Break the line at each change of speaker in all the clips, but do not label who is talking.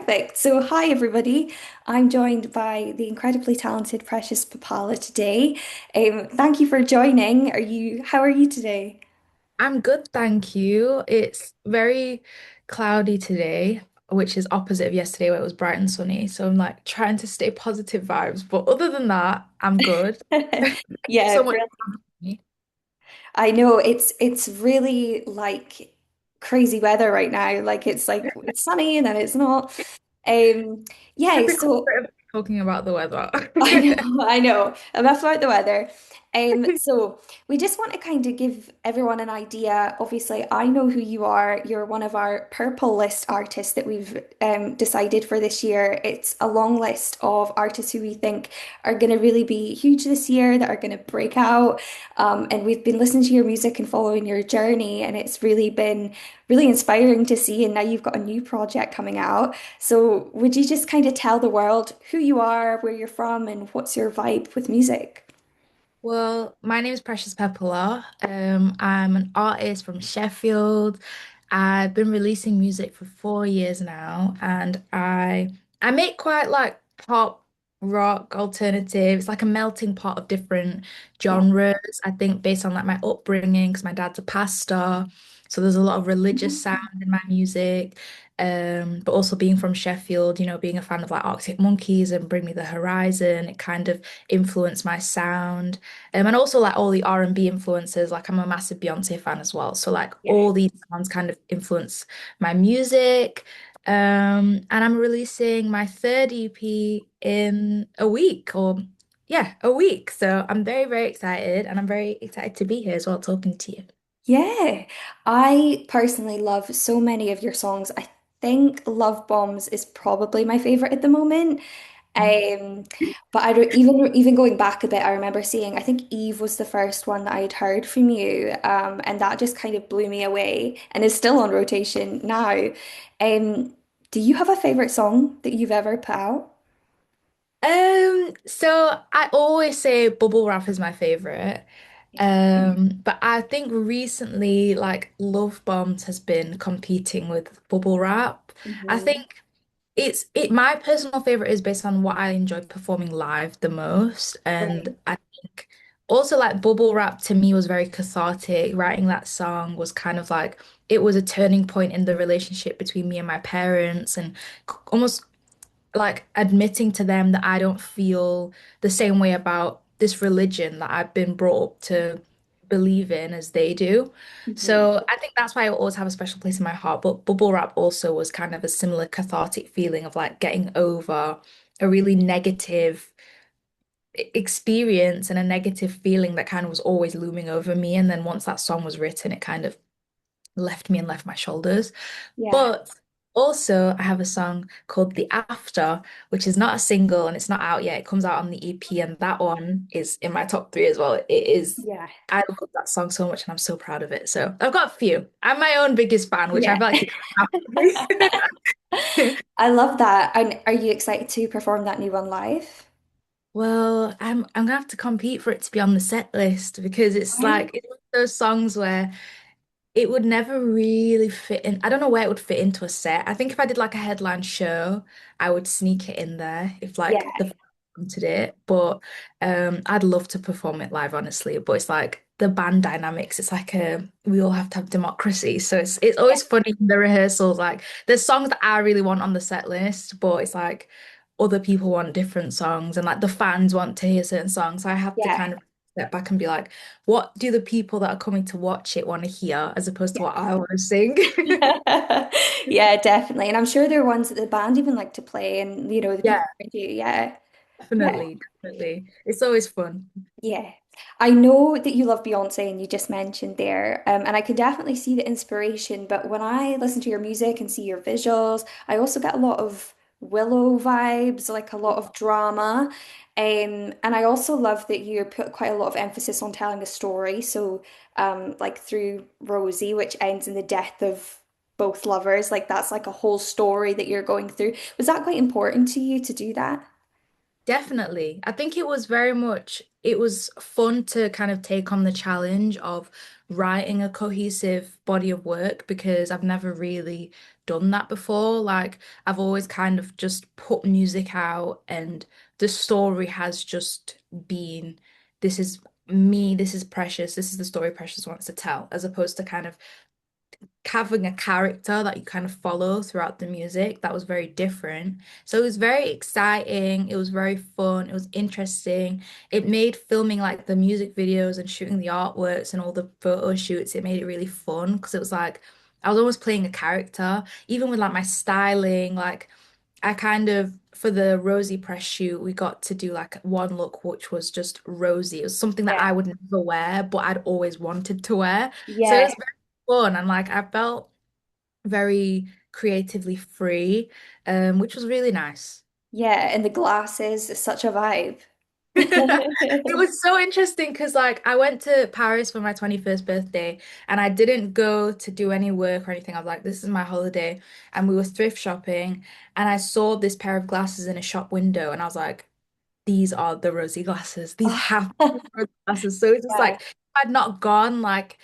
Perfect. So, hi everybody. I'm joined by the incredibly talented Precious Papala today. Thank you for joining. How are you today?
I'm good, thank you. It's very cloudy today, which is opposite of yesterday where it was bright and sunny. So I'm like trying to stay positive vibes. But other than that, I'm good. Thank you
Yeah,
so much
brilliant.
for having me.
I know it's really like crazy weather right now. Like it's sunny and then it's not. Um, yeah,
Typical
so
bit of talking about the weather.
I know, I know. Enough about the weather. So we just want to kind of give everyone an idea. Obviously, I know who you are. You're one of our purple list artists that we've decided for this year. It's a long list of artists who we think are going to really be huge this year, that are going to break out. And we've been listening to your music and following your journey, and it's really been really inspiring to see. And now you've got a new project coming out. So, would you just kind of tell the world who you are, where you're from, and what's your vibe with music?
Well, my name is Precious Pepala. I'm an artist from Sheffield. I've been releasing music for 4 years now, and I make quite like pop, rock, alternative. It's like a melting pot of different
Yeah.
genres. I think based on like my upbringing, because my dad's a pastor, so there's a lot of religious
Mhm.
sound in my music. But also being from Sheffield, being a fan of like Arctic Monkeys and Bring Me the Horizon, it kind of influenced my sound. And also like all the R&B influences, like I'm a massive Beyonce fan as well. So like
Yeah.
all these sounds kind of influence my music. And I'm releasing my third EP in a week or yeah, a week. So I'm very, very excited and I'm very excited to be here as well talking to you.
Yeah. I personally love so many of your songs. I think Love Bombs is probably my favorite at the moment. Um, but I don't even going back a bit, I remember seeing, I think Eve was the first one that I had heard from you. And that just kind of blew me away and is still on rotation now. Um, do you have a favorite song that you've ever put out?
So I always say bubble wrap is my favorite.
Yeah.
But I think recently, like Love Bombs has been competing with bubble wrap. I
Mhm.
think my personal favorite is based on what I enjoy performing live the most. And
Right.
I think also like bubble wrap to me was very cathartic. Writing that song was kind of like it was a turning point in the relationship between me and my parents and almost like admitting to them that I don't feel the same way about this religion that I've been brought up to believe in as they do.
Mhm.
So I think that's why I always have a special place in my heart. But bubble wrap also was kind of a similar cathartic feeling of like getting over a really negative experience and a negative feeling that kind of was always looming over me. And then once that song was written, it kind of left me and left my shoulders.
Yeah.
But also, I have a song called The After, which is not a single and it's not out yet. It comes out on the EP, and that one is in my top three as well.
Yeah.
I love that song so much and I'm so proud of it. So I've got a few. I'm my own biggest fan, which I
Yeah.
feel like you have to be.
I love that. And are you excited to perform that new one live?
Well, I'm gonna have to compete for it to be on the set list because it's one of those songs where it would never really fit in. I don't know where it would fit into a set. I think if I did like a headline show, I would sneak it in there if
Yeah.
like the fans wanted it. But I'd love to perform it live, honestly. But it's like the band dynamics. It's like we all have to have democracy. So it's always funny in the rehearsals. Like there's songs that I really want on the set list, but it's like other people want different songs, and like the fans want to hear certain songs. So I have to
Yeah.
kind of step back and be like, what do the people that are coming to watch it want to hear as opposed to what I want to sing?
Yeah, definitely. And I'm sure there are ones that the band even like to play and the
Yeah,
people around you. Yeah. Yeah.
definitely, definitely. It's always fun.
Yeah. I know that you love Beyonce and you just mentioned there, and I can definitely see the inspiration. But when I listen to your music and see your visuals, I also get a lot of Willow vibes, like a lot of drama. And I also love that you put quite a lot of emphasis on telling a story. So, like through Rosie, which ends in the death of both lovers, like that's like a whole story that you're going through. Was that quite important to you to do that?
Definitely. I think it was very much, it was fun to kind of take on the challenge of writing a cohesive body of work because I've never really done that before. Like, I've always kind of just put music out, and the story has just been, this is me, this is Precious, this is the story Precious wants to tell, as opposed to kind of having a character that you kind of follow throughout the music. That was very different. So it was very exciting. It was very fun. It was interesting. It made filming like the music videos and shooting the artworks and all the photo shoots, it made it really fun because it was like I was almost playing a character, even with like my styling. Like I kind of, for the Rosie press shoot, we got to do like one look which was just rosy. It was something that
Yeah.
I would never wear, but I'd always wanted to wear. So it
Yeah.
was very fun, and like I felt very creatively free, which was really nice.
Yeah. And the glasses is such a vibe.
It was so interesting because like I went to Paris for my 21st birthday and I didn't go to do any work or anything. I was like, this is my holiday. And we were thrift shopping and I saw this pair of glasses in a shop window and I was like, these are the rosy glasses. These
Oh,
have to be the rosy glasses. So it's just
yeah.
like if I'd not gone, like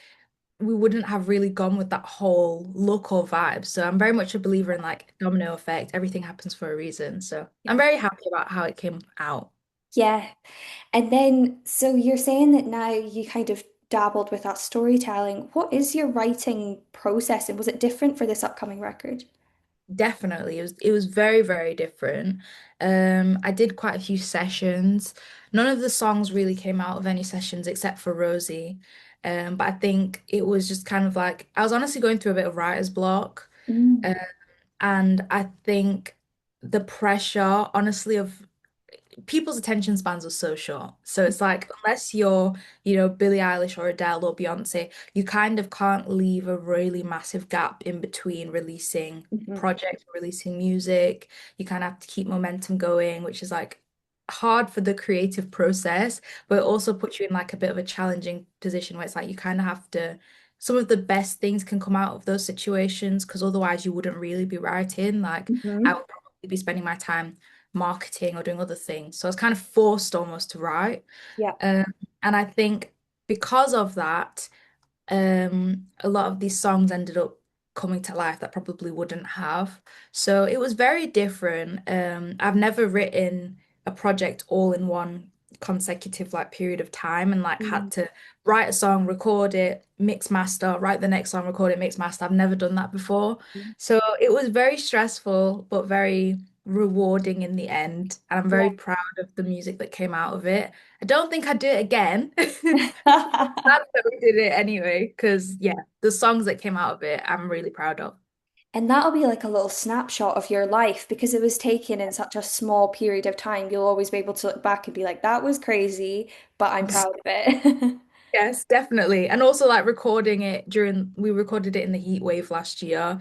we wouldn't have really gone with that whole look or vibe. So I'm very much a believer in like domino effect. Everything happens for a reason. So I'm
Yeah.
very happy about how it came out.
Yeah. And then, so you're saying that now you kind of dabbled with that storytelling. What is your writing process, and was it different for this upcoming record?
Definitely. It was very, very different. I did quite a few sessions. None of the songs really came out of any sessions except for Rosie. But I think it was just kind of like I was honestly going through a bit of writer's block.
Mm.
Uh, and I think the pressure, honestly, of people's attention spans are so short. So it's like unless you're, Billie Eilish or Adele or Beyonce, you kind of can't leave a really massive gap in between releasing
Mhm.
projects, releasing music. You kind of have to keep momentum going, which is like hard for the creative process, but it also puts you in like a bit of a challenging position where it's like you kind of have to some of the best things can come out of those situations because otherwise you wouldn't really be writing. Like I
Mhm.
would probably be spending my time marketing or doing other things. So I was kind of forced almost to write.
Yeah.
Um, and I think because of that, a lot of these songs ended up coming to life that probably wouldn't have. So it was very different. I've never written a project all in one consecutive like period of time and like
Mm.
had to write a song, record it, mix master, write the next song, record it, mix master. I've never done that before. So it was very stressful, but very rewarding in the end. And I'm
Yeah.
very proud of the music that came out of it. I don't think I'd do it again. Glad that we did it anyway, because yeah, the songs that came out of it, I'm really proud of.
And that'll be like a little snapshot of your life because it was taken in such a small period of time. You'll always be able to look back and be like, that was crazy, but I'm proud of it.
Yes, definitely. And also like recording it we recorded it in the heat wave last year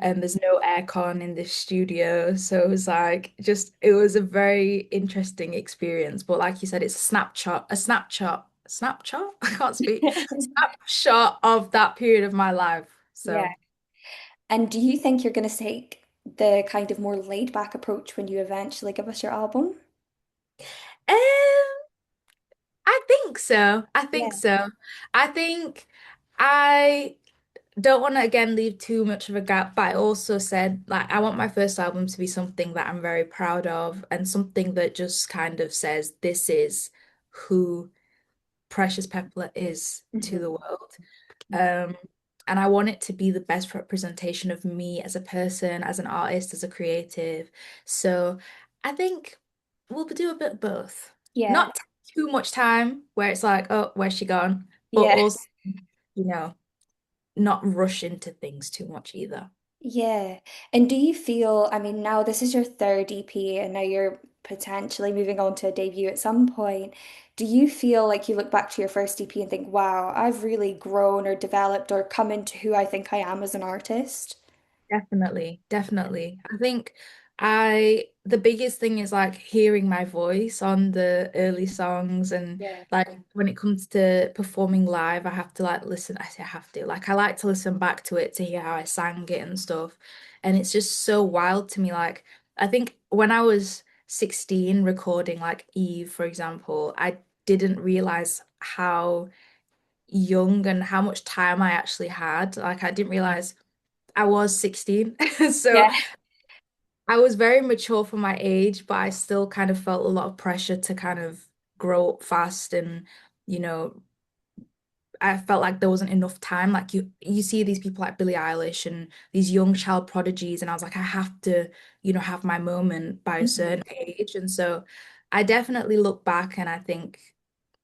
and there's no aircon in this studio. So it was like it was a very interesting experience. But like you said, it's a snapshot. I can't speak. Snapshot of that period of my life.
Yeah.
So
And do you think you're going to take the kind of more laid back approach when you eventually give us your album?
um, I think so. I think
Yeah.
so. I think I don't want to again leave too much of a gap, but I also said like I want my first album to be something that I'm very proud of and something that just kind of says this is who Precious Pepala is to
Mhm.
the world. Um, and I want it to be the best representation of me as a person, as an artist, as a creative. So I think we'll do a bit of both.
Yeah.
Not too much time where it's like, oh, where's she gone? But
Yeah.
also, you know, not rush into things too much either.
Yeah. And do you feel, I mean, now this is your third EP and now you're potentially moving on to a debut at some point. Do you feel like you look back to your first EP and think, wow, I've really grown or developed or come into who I think I am as an artist?
Definitely, definitely. I think the biggest thing is like hearing my voice on the early songs and
Yeah.
like when it comes to performing live, I have to like listen. I say I have to. Like I like to listen back to it to hear how I sang it and stuff. And it's just so wild to me. Like I think when I was 16 recording like Eve, for example, I didn't realize how young and how much time I actually had. Like I didn't realize I was 16. So
Yeah.
I was very mature for my age, but I still kind of felt a lot of pressure to kind of grow up fast and, you know, I felt like there wasn't enough time. Like you see these people like Billie Eilish and these young child prodigies, and I was like, I have to, have my moment by a
Mhm.
certain age. And so I definitely look back and I think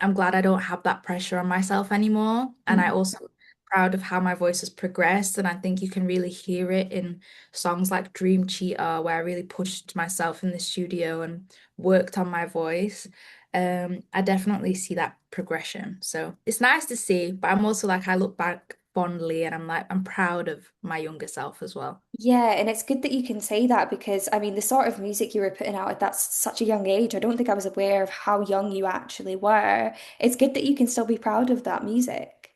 I'm glad I don't have that pressure on myself anymore. And I
Mhm.
also proud of how my voice has progressed. And I think you can really hear it in songs like Dream Cheater, where I really pushed myself in the studio and worked on my voice. I definitely see that progression. So it's nice to see, but I'm also like, I look back fondly and I'm like, I'm proud of my younger self as well.
Yeah, and it's good that you can say that because I mean the sort of music you were putting out at that such a young age, I don't think I was aware of how young you actually were. It's good that you can still be proud of that music.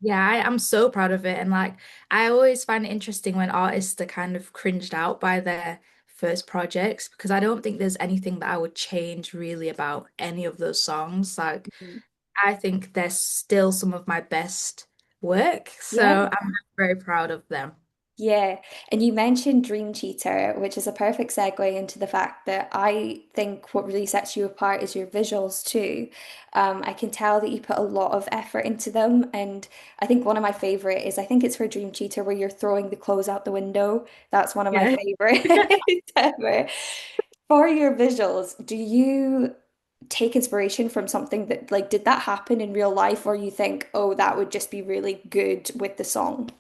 Yeah, I'm so proud of it. And like, I always find it interesting when artists are kind of cringed out by their first projects because I don't think there's anything that I would change really about any of those songs. Like,
Mhm.
I think they're still some of my best work.
Yeah.
So I'm very proud of them.
Yeah, and you mentioned Dream Cheater, which is a perfect segue into the fact that I think what really sets you apart is your visuals too. I can tell that you put a lot of effort into them, and I think one of my favorite is I think it's for Dream Cheater where you're throwing the clothes out the window. That's one of my
Yeah.
favorites ever. For your visuals, do you take inspiration from something that like did that happen in real life, or you think, oh, that would just be really good with the song?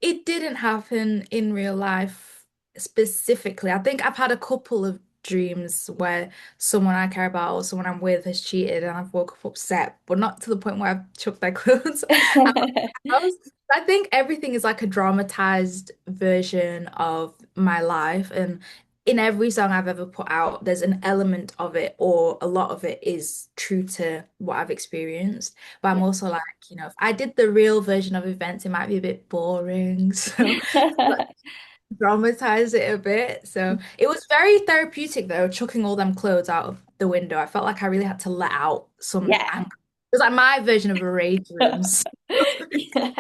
It didn't happen in real life specifically. I think I've had a couple of dreams where someone I care about or someone I'm with has cheated and I've woke up upset, but not to the point where I've chucked their clothes out of the house. I think everything is like a dramatized version of my life, and in every song I've ever put out, there's an element of it or a lot of it is true to what I've experienced. But I'm also like, if I did the real version of events, it might be a bit boring. So like, dramatize it a bit. So it was very therapeutic though, chucking all them clothes out of the window. I felt like I really had to let out some
Yeah.
anger. It was like my version of a rage room.
Yeah.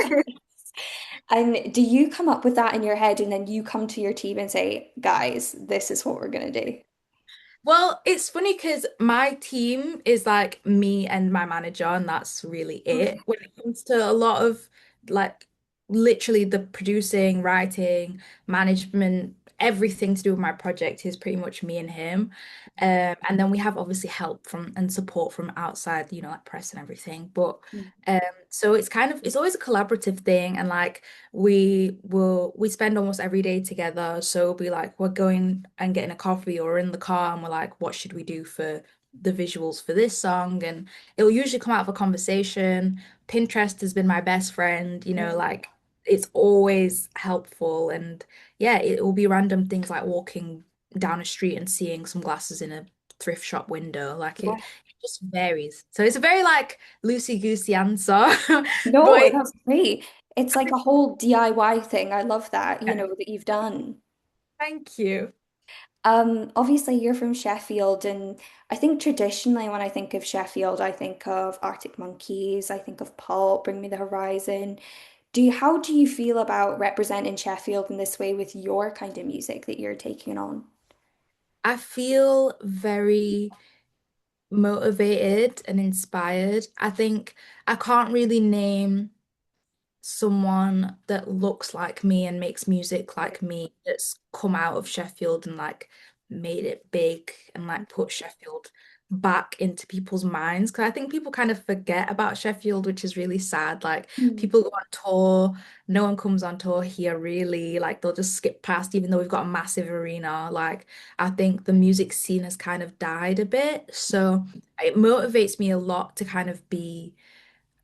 And do you come up with that in your head and then you come to your team and say, guys, this is what we're gonna do?
Well, it's funny because my team is like me and my manager, and that's really it.
Okay.
When it comes to a lot of like literally the producing, writing, management, everything to do with my project is pretty much me and him. And then we have obviously help from and support from outside, like press and everything. But um, so it's always a collaborative thing, and like we spend almost every day together. So it'll be like we're going and getting a coffee or in the car and we're like, what should we do for the visuals for this song? And it'll usually come out of a conversation. Pinterest has been my best friend, like it's always helpful. And yeah, it will be random things like walking down a street and seeing some glasses in a thrift shop window. Like it just varies. So it's a very like loosey-goosey answer. But
No, that's great. It's like a whole DIY thing. I love that, that you've done.
thank you.
Obviously you're from Sheffield, and I think traditionally when I think of Sheffield, I think of Arctic Monkeys, I think of Pulp, Bring Me the Horizon. How do you feel about representing Sheffield in this way with your kind of music that you're taking on?
I feel very motivated and inspired. I think I can't really name someone that looks like me and makes music
Right.
like me that's come out of Sheffield and like made it big and like put Sheffield back into people's minds. Because I think people kind of forget about Sheffield, which is really sad. Like
Mm.
people go on tour, no one comes on tour here really. Like they'll just skip past, even though we've got a massive arena. Like I think the music scene has kind of died a bit. So it motivates me a lot to kind of be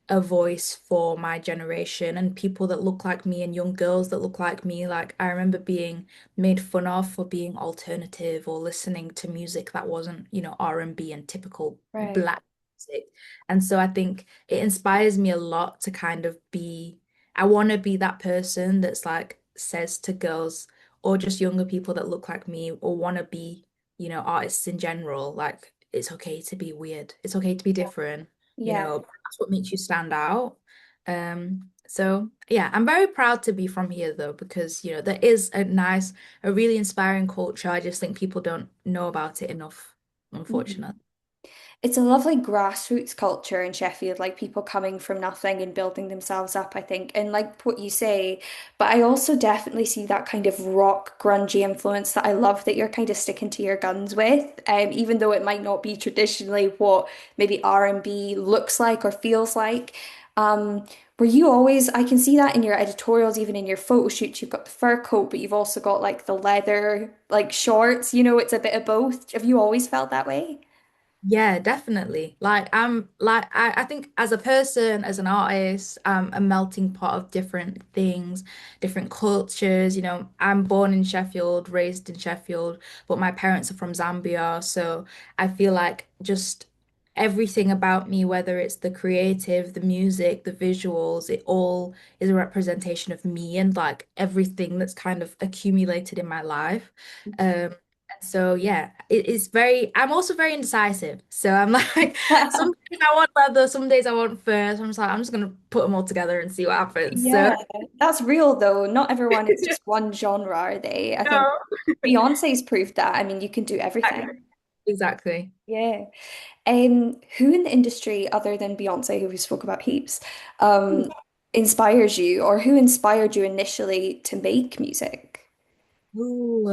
a voice for my generation and people that look like me and young girls that look like me. Like I remember being made fun of for being alternative or listening to music that wasn't, R&B and typical
Right.
black music. And so I think it inspires me a lot to kind of I want to be that person that's like says to girls or just younger people that look like me or want to be artists in general, like it's okay to be weird. It's okay to be different.
Yeah.
That's what makes you stand out. So yeah, I'm very proud to be from here though, because there is a really inspiring culture. I just think people don't know about it enough,
Mhm.
unfortunately.
It's a lovely grassroots culture in Sheffield, like people coming from nothing and building themselves up, I think. And like what you say, but I also definitely see that kind of rock grungy influence that I love that you're kind of sticking to your guns with, even though it might not be traditionally what maybe R&B looks like or feels like. Um, were you always, I can see that in your editorials, even in your photo shoots, you've got the fur coat, but you've also got like the leather, like shorts, it's a bit of both. Have you always felt that way?
Yeah, definitely. I think as a person, as an artist, I'm a melting pot of different things, different cultures. I'm born in Sheffield, raised in Sheffield, but my parents are from Zambia. So I feel like just everything about me, whether it's the creative, the music, the visuals, it all is a representation of me and like everything that's kind of accumulated in my life. Um, so yeah, it is very. I'm also very indecisive. So I'm like, some days I want leather, some days I want fur. So I'm just like, I'm just gonna put them all together and see what happens. So
Yeah, that's real though. Not everyone is just one genre, are they? I think
no,
Beyonce's proved that. I mean, you can do everything.
exactly.
Yeah. Who in the industry other than Beyonce, who we spoke about heaps, inspires you, or who inspired you initially to make music?
Ooh,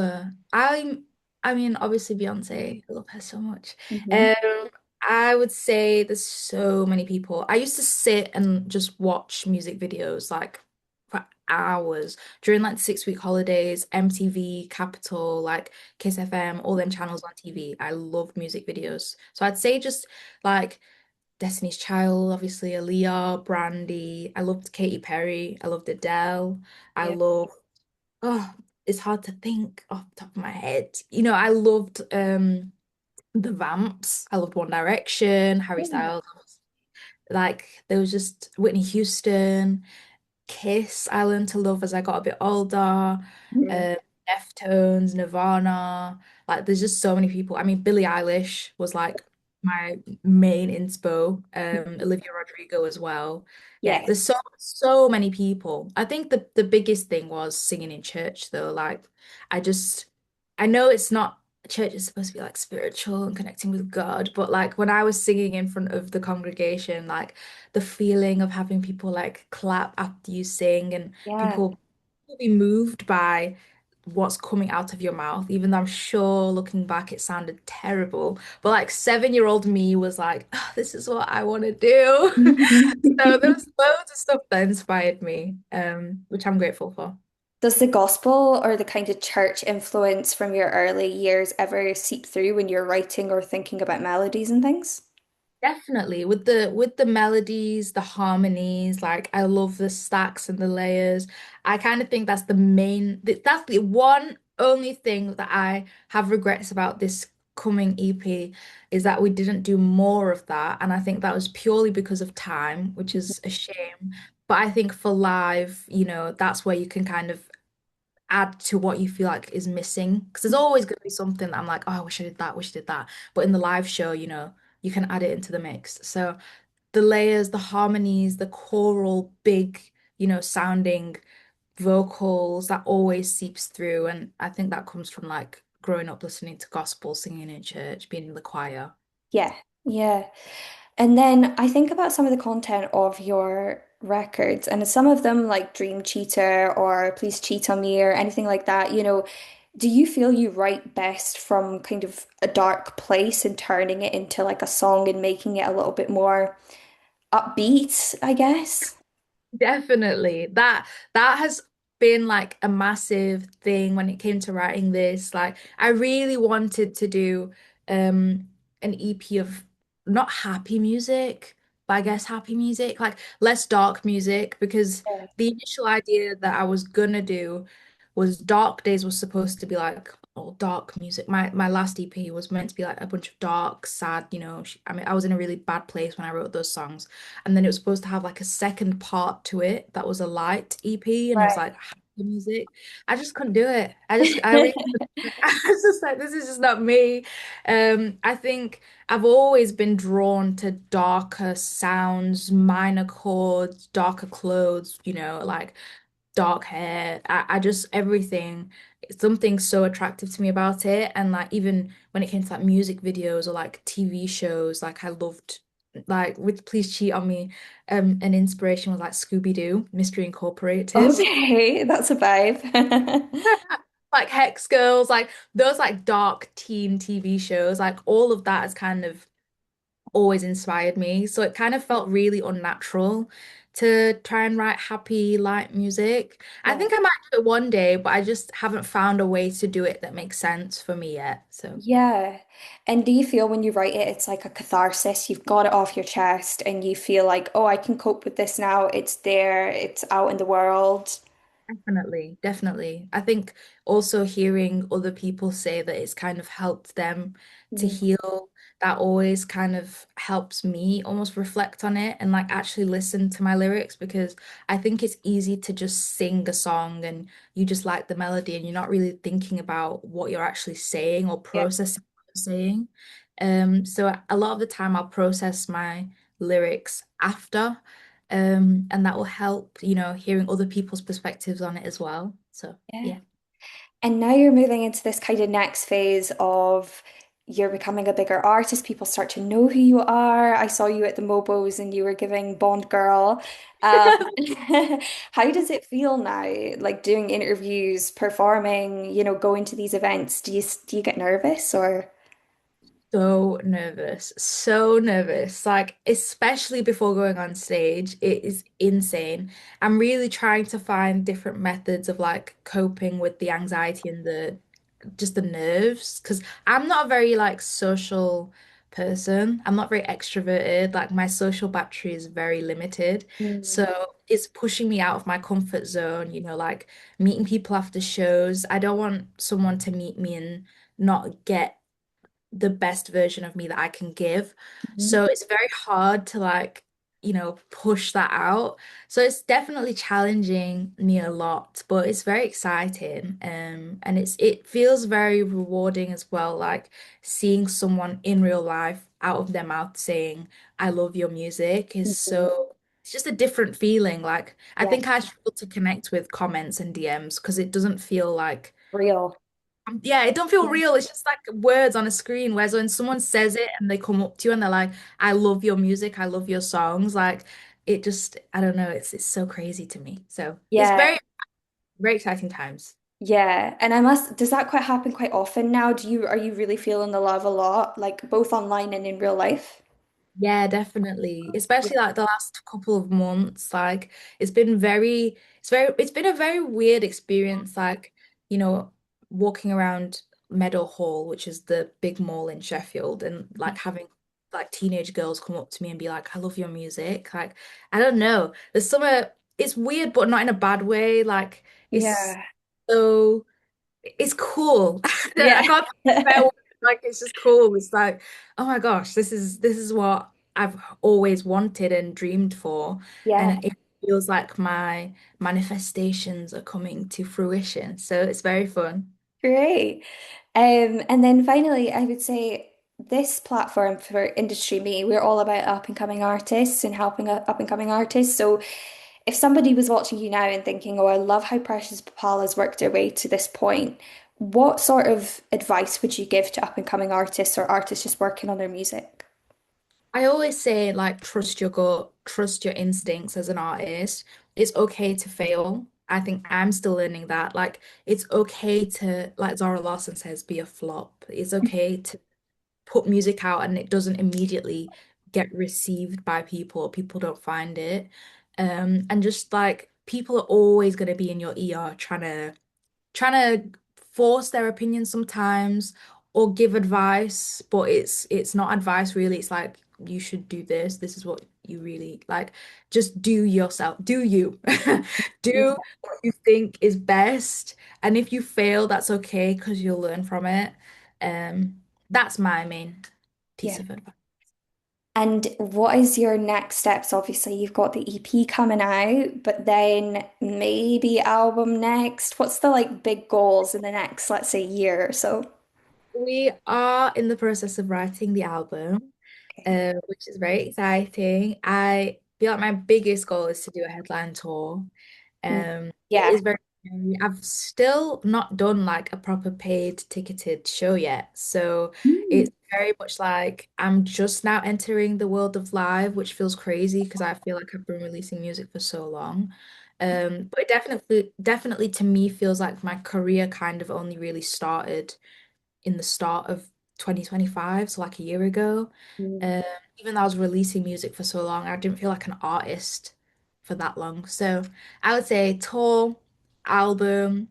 I mean, obviously Beyonce. I love her so much.
Hmm.
Um, I would say there's so many people. I used to sit and just watch music videos like for hours during like the 6 week holidays, MTV, Capital, like Kiss FM, all them channels on TV. I love music videos. So I'd say just like Destiny's Child, obviously Aaliyah, Brandy. I loved Katy Perry. I loved Adele. I
Yeah.
love Oh, it's hard to think off the top of my head. I loved the Vamps. I loved One Direction, Harry
Yeah.
Styles. Like there was just Whitney Houston. Kiss, I learned to love as I got a bit older.
Mhm.
Deftones, Nirvana. Like, there's just so many people. I mean, Billie Eilish was like my main inspo. Olivia Rodrigo as well. Yeah,
Yes.
there's so many people. I think the biggest thing was singing in church though. Like, I just I know it's not church is supposed to be like spiritual and connecting with God, but like when I was singing in front of the congregation, like the feeling of having people like clap after you sing and
Yeah.
people will be moved by what's coming out of your mouth, even though I'm sure looking back it sounded terrible. But like 7-year-old me was like, "Oh, this is what I want to do." So there was loads of stuff that inspired me, which I'm grateful for.
Does the gospel or the kind of church influence from your early years ever seep through when you're writing or thinking about melodies and things?
Definitely with the melodies, the harmonies, like I love the stacks and the layers. I kind of think that's the one only thing that I have regrets about this coming EP is that we didn't do more of that. And I think that was purely because of time, which is a shame. But I think for live, that's where you can kind of add to what you feel like is missing. Because there's always going to be something that I'm like, oh, I wish I did that, wish I did that. But in the live show, you can add it into the mix. So the layers, the harmonies, the choral, big, sounding vocals, that always seeps through. And I think that comes from like growing up listening to gospel, singing in church, being in the choir.
Yeah, yeah. And then I think about some of the content of your records, and some of them, like Dream Cheater or Please Cheat on Me or anything like that, do you feel you write best from kind of a dark place and turning it into like a song and making it a little bit more upbeat, I guess?
Definitely. That has been like a massive thing when it came to writing this. Like I really wanted to do an EP of not happy music, but I guess happy music, like less dark music because
Yeah.
the initial idea that I was gonna do was Dark Days was supposed to be like all dark music. My last EP was meant to be like a bunch of dark, sad, I mean I was in a really bad place when I wrote those songs. And then it was supposed to have like a second part to it that was a light EP and it was
Right.
like happy music. I just couldn't do it. I really I was just like, this is just not me. I think I've always been drawn to darker sounds, minor chords, darker clothes, like dark hair. I just everything, something so attractive to me about it. And like even when it came to like music videos or like TV shows, like I loved like with Please Cheat on Me, an inspiration was like Scooby-Doo, Mystery Incorporated.
Okay, that's a vibe.
Like Hex Girls, like those like dark teen TV shows, like all of that has kind of always inspired me. So it kind of felt really unnatural to try and write happy, light music. I
Yeah.
think I might do it one day, but I just haven't found a way to do it that makes sense for me yet. So
Yeah. And do you feel when you write it, it's like a catharsis? You've got it off your chest and you feel like, oh, I can cope with this now. It's there, it's out in the world.
definitely, definitely. I think also hearing other people say that it's kind of helped them to
Mm.
heal, that always kind of helps me almost reflect on it and like actually listen to my lyrics because I think it's easy to just sing a song and you just like the melody and you're not really thinking about what you're actually saying or
Yeah.
processing what you're saying. So a lot of the time I'll process my lyrics after. And that will help, hearing other people's perspectives on it as well. So,
Yeah.
yeah.
And now you're moving into this kind of next phase of you're becoming a bigger artist. People start to know who you are. I saw you at the Mobos and you were giving Bond Girl. Um, how does it feel now? Like doing interviews, performing, going to these events. Do you get nervous or?
So nervous, so nervous. Like, especially before going on stage, it is insane. I'm really trying to find different methods of like coping with the anxiety and the just the nerves because I'm not a very like social person. I'm not very extroverted. Like my social battery is very limited.
Mm.
So it's pushing me out of my comfort zone, like meeting people after shows. I don't want someone to meet me and not get the best version of me that I can give.
Mhm.
So it's very hard to like, push that out. So it's definitely challenging me a lot, but it's very exciting. And it feels very rewarding as well, like seeing someone in real life out of their mouth saying, I love your music is
Mhm.
so it's just a different feeling. Like I
Yeah,
think I struggle to connect with comments and DMs because it doesn't feel like
real.
yeah, it don't feel
Yeah.
real. It's just like words on a screen. Whereas when someone says it and they come up to you and they're like, "I love your music. I love your songs," like it just, I don't know. It's so crazy to me. So it's
Yeah,
very, very exciting times.
yeah. And does that quite happen quite often now? Are you really feeling the love a lot, like both online and in real life?
Yeah, definitely.
Yeah.
Especially like the last couple of months. Like it's been a very weird experience, like, you know, walking around Meadow Hall, which is the big mall in Sheffield, and like having like teenage girls come up to me and be like, I love your music. Like, I don't know. It's weird, but not in a bad way. Like it's
Yeah.
so it's cool. I
Yeah.
can't compare words. Like it's just cool. It's like, oh my gosh, this is what I've always wanted and dreamed for.
Yeah.
And it feels like my manifestations are coming to fruition. So it's very fun.
Great. And then finally, I would say this platform for Industry Me, we're all about up and coming artists and helping up and coming artists. So if somebody was watching you now and thinking, oh, I love how Precious Papala's worked their way to this point, what sort of advice would you give to up and coming artists or artists just working on their music?
I always say like trust your gut, trust your instincts as an artist. It's okay to fail. I think I'm still learning that. Like it's okay to, like Zara Larsson says, be a flop. It's okay to put music out and it doesn't immediately get received by people or people don't find it. And just like people are always going to be in your ear trying to force their opinion sometimes or give advice, but it's not advice really. It's like you should do this. This is what you really like. Just do yourself. Do you.
Yeah.
Do what you think is best. And if you fail, that's okay because you'll learn from it. Um, that's my main piece
Yeah.
of advice.
And what is your next steps? Obviously, you've got the EP coming out, but then maybe album next. What's the like big goals in the next, let's say, year or so?
We are in the process of writing the album,
Okay.
which is very exciting. I feel like my biggest goal is to do a headline tour.
Mm.
It
Yeah.
is very scary. I've still not done like a proper paid ticketed show yet. So
Mm.
it's very much like I'm just now entering the world of live, which feels crazy because I feel like I've been releasing music for so long. But it definitely to me feels like my career kind of only really started in the start of 2025, so like a year ago.
Mm.
Um, Even though I was releasing music for so long, I didn't feel like an artist for that long. So I would say tour, album,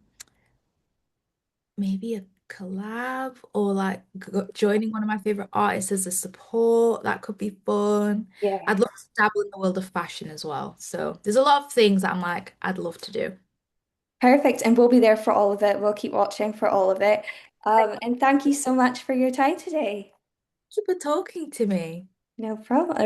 maybe a collab or like joining one of my favorite artists as a support. That could be fun.
Yeah.
I'd love to dabble in the world of fashion as well. So there's a lot of things that I'm like, I'd love to do.
Perfect. And we'll be there for all of it. We'll keep watching for all of it. And thank you so much for your time today.
Keep for talking to me.
No problem.